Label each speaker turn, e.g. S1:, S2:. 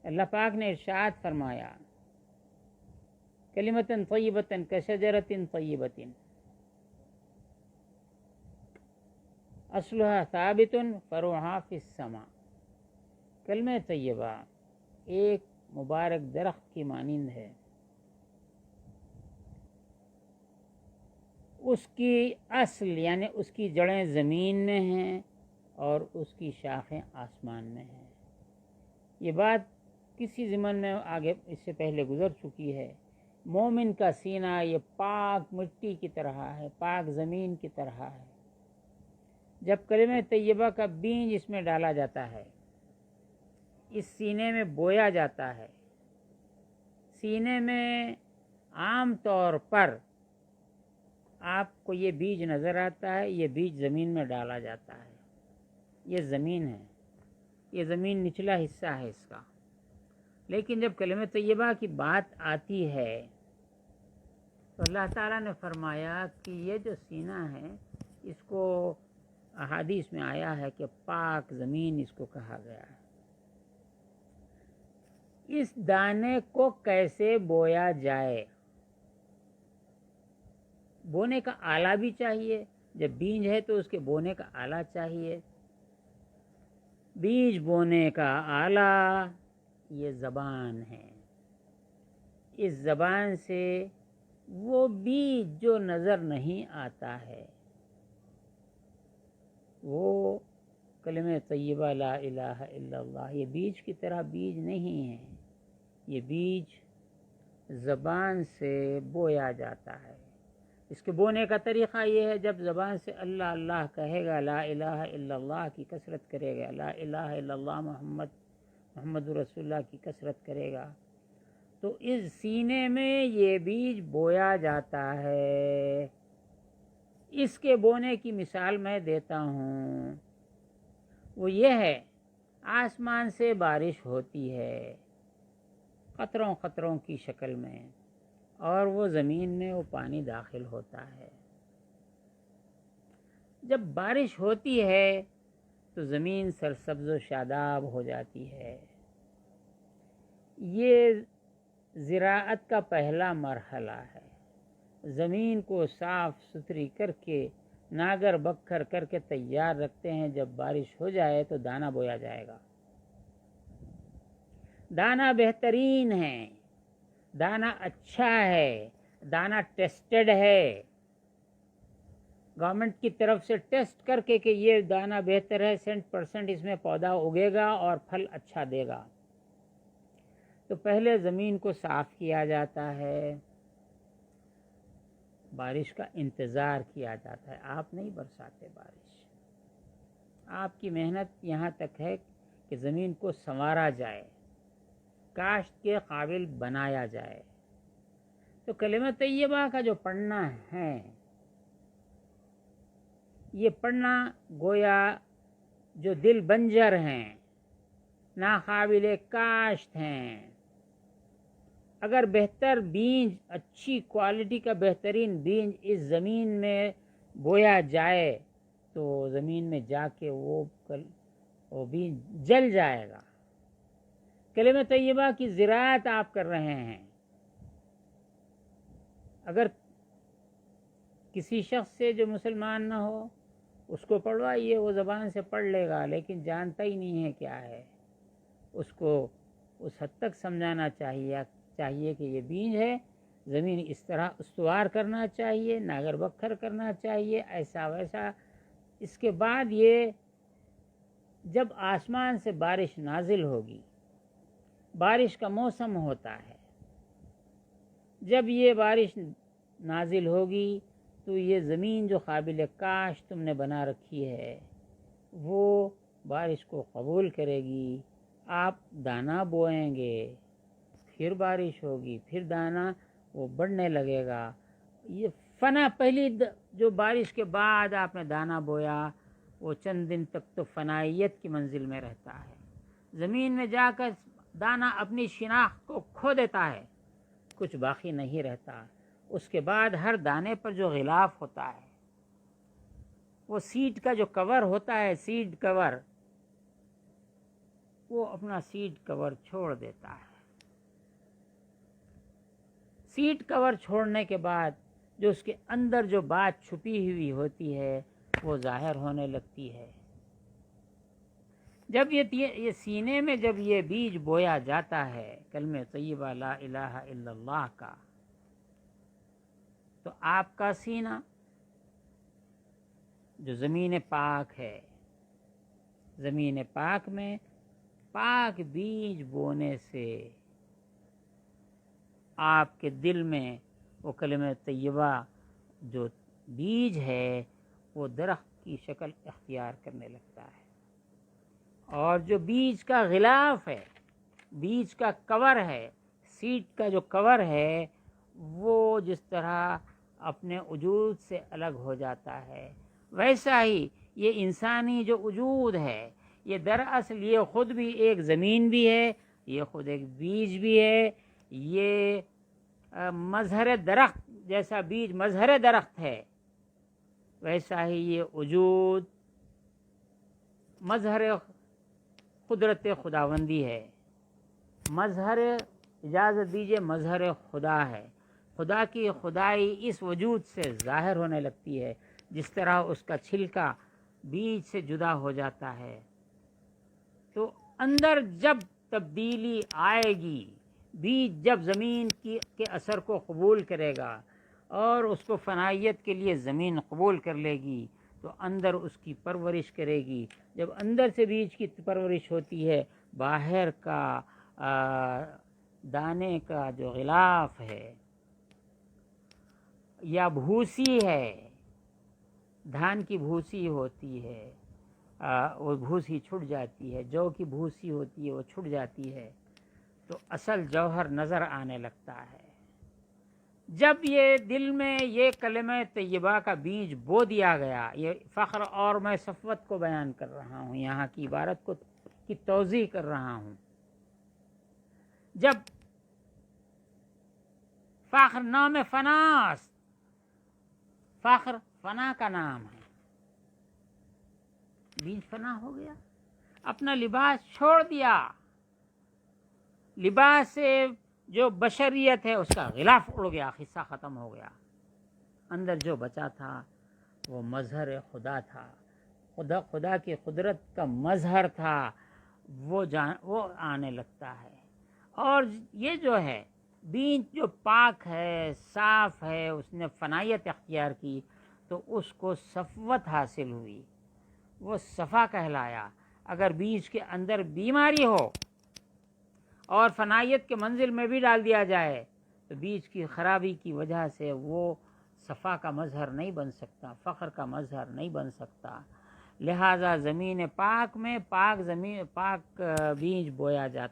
S1: اللہ پاک نے ارشاد فرمایا کلمتن طیبتن کشجرتن طیبتن اصلها ثابت فروعها فی السماء. کلمہ طیبہ ایک مبارک درخت کی مانند ہے، اس کی اصل یعنی اس کی جڑیں زمین میں ہیں اور اس کی شاخیں آسمان میں ہیں. یہ بات کسی ضمن میں آگے اس سے پہلے گزر چکی ہے. مومن کا سینہ یہ پاک مٹی کی طرح ہے، پاک زمین کی طرح ہے. جب کلمہ طیبہ کا بیج اس میں ڈالا جاتا ہے، اس سینے میں بویا جاتا ہے، سینے میں عام طور پر آپ کو یہ بیج نظر آتا ہے. یہ بیج زمین میں ڈالا جاتا ہے، یہ زمین ہے، یہ زمین نچلا حصہ ہے اس کا. لیکن جب کلمہ طیبہ کی بات آتی ہے تو اللہ تعالیٰ نے فرمایا کہ یہ جو سینہ ہے اس کو احادیث میں آیا ہے کہ پاک زمین اس کو کہا گیا ہے. اس دانے کو کیسے بویا جائے؟ بونے کا آلہ بھی چاہیے. جب بیج ہے تو اس کے بونے کا آلہ چاہیے. بیج بونے کا آلہ یہ زبان ہے. اس زبان سے وہ بیج جو نظر نہیں آتا ہے، وہ کلمہ طیبہ لا الہ الا اللہ، یہ بیج کی طرح بیج نہیں ہے. یہ بیج زبان سے بویا جاتا ہے. اس کے بونے کا طریقہ یہ ہے، جب زبان سے اللہ اللہ کہے گا، لا الہ الا اللہ کی کثرت کرے گا، لا الہ الا اللہ محمد رسول اللہ کی کثرت کرے گا، تو اس سینے میں یہ بیج بویا جاتا ہے. اس کے بونے کی مثال میں دیتا ہوں، وہ یہ ہے آسمان سے بارش ہوتی ہے قطروں قطروں کی شکل میں، اور وہ زمین میں وہ پانی داخل ہوتا ہے. جب بارش ہوتی ہے تو زمین سرسبز و شاداب ہو جاتی ہے. یہ زراعت کا پہلا مرحلہ ہے. زمین کو صاف ستھری کر کے ناگر بکھر کر کے تیار رکھتے ہیں. جب بارش ہو جائے تو دانہ بویا جائے گا. دانہ بہترین ہے، دانہ اچھا ہے، دانہ ٹیسٹڈ ہے، گورنمنٹ کی طرف سے ٹیسٹ کر کے کہ یہ دانہ بہتر ہے، 100% اس میں پودا اگے گا اور پھل اچھا دے گا. تو پہلے زمین کو صاف کیا جاتا ہے، بارش کا انتظار کیا جاتا ہے. آپ نہیں برساتے بارش، آپ کی محنت یہاں تک ہے کہ زمین کو سنوارا جائے، کاشت کے قابل بنایا جائے. تو کلمہ طیبہ کا جو پڑھنا ہے، یہ پڑھنا گویا جو دل بنجر ہیں، ناقابل کاشت ہیں، اگر بہتر بیج، اچھی کوالٹی کا بہترین بیج اس زمین میں بویا جائے تو زمین میں جا کے وہ بیج جل جائے گا. کلمہ طیبہ کی زراعت آپ کر رہے ہیں. اگر کسی شخص سے جو مسلمان نہ ہو اس کو پڑھوائیے، وہ زبان سے پڑھ لے گا لیکن جانتا ہی نہیں ہے کیا ہے. اس کو اس حد تک سمجھانا چاہیے کہ یہ بیج ہے، زمین اس طرح استوار کرنا چاہیے، ناگر بکھر کرنا چاہیے، ایسا ویسا. اس کے بعد یہ جب آسمان سے بارش نازل ہوگی، بارش کا موسم ہوتا ہے، جب یہ بارش نازل ہوگی تو یہ زمین جو قابل کاشت تم نے بنا رکھی ہے وہ بارش کو قبول کرے گی. آپ دانہ بوئیں گے، پھر بارش ہوگی، پھر دانہ وہ بڑھنے لگے گا. یہ فنا پہلی جو بارش کے بعد آپ نے دانہ بویا وہ چند دن تک تو فنائیت کی منزل میں رہتا ہے. زمین میں جا کر دانہ اپنی شناخت کو کھو دیتا ہے، کچھ باقی نہیں رہتا. اس کے بعد ہر دانے پر جو غلاف ہوتا ہے، وہ سیڈ کا جو کور ہوتا ہے، سیڈ کور، وہ اپنا سیڈ کور چھوڑ دیتا ہے. سیڈ کور چھوڑنے کے بعد جو اس کے اندر جو بات چھپی ہوئی ہوتی ہے وہ ظاہر ہونے لگتی ہے. جب یہ سینے میں جب یہ بیج بویا جاتا ہے کلمہ طیبہ لا الہ الا اللہ کا، تو آپ کا سینہ جو زمین پاک ہے، زمین پاک میں پاک بیج بونے سے آپ کے دل میں وہ کلمہ طیبہ جو بیج ہے وہ درخت کی شکل اختیار کرنے لگتا ہے. اور جو بیج کا غلاف ہے، بیج کا کور ہے، سیڈ کا جو کور ہے، وہ جس طرح اپنے وجود سے الگ ہو جاتا ہے، ویسا ہی یہ انسانی جو وجود ہے یہ دراصل یہ خود بھی ایک زمین بھی ہے، یہ خود ایک بیج بھی ہے. یہ مظہر درخت جیسا بیج مظہر درخت ہے، ویسا ہی یہ وجود مظہر قدرت خداوندی ہے. مظہر، اجازت دیجئے، مظہر خدا ہے. خدا کی خدائی اس وجود سے ظاہر ہونے لگتی ہے، جس طرح اس کا چھلکا بیج سے جدا ہو جاتا ہے. تو اندر جب تبدیلی آئے گی، بیج جب زمین کے اثر کو قبول کرے گا اور اس کو فنائیت کے لیے زمین قبول کر لے گی، تو اندر اس کی پرورش کرے گی. جب اندر سے بیج کی پرورش ہوتی ہے، باہر کا دانے کا جو غلاف ہے یا بھوسی ہے، دھان کی بھوسی ہوتی ہے، وہ بھوسی چھٹ جاتی ہے، جو کی بھوسی ہوتی ہے وہ چھٹ جاتی ہے، تو اصل جوہر نظر آنے لگتا ہے. جب یہ دل میں یہ کلمہ طیبہ کا بیج بو دیا گیا، یہ فخر اور میں صفوت کو بیان کر رہا ہوں، یہاں کی عبارت کی توضیح کر رہا ہوں. جب فخر نام فناست، فخر فنا کا نام ہے، بیج فنا ہو گیا، اپنا لباس چھوڑ دیا، لباس سے جو بشریت ہے اس کا غلاف اڑ گیا، قصہ ختم ہو گیا. اندر جو بچا تھا وہ مظہر خدا تھا، خدا کی قدرت کا مظہر تھا، وہ آنے لگتا ہے. اور یہ جو ہے بیج جو پاک ہے، صاف ہے، اس نے فنائیت اختیار کی تو اس کو صفوت حاصل ہوئی، وہ صفا کہلایا. اگر بیج کے اندر بیماری ہو اور فنائیت کے منزل میں بھی ڈال دیا جائے تو بیج کی خرابی کی وجہ سے وہ صفا کا مظہر نہیں بن سکتا، فخر کا مظہر نہیں بن سکتا. لہذا زمین پاک میں پاک بیج بویا جاتا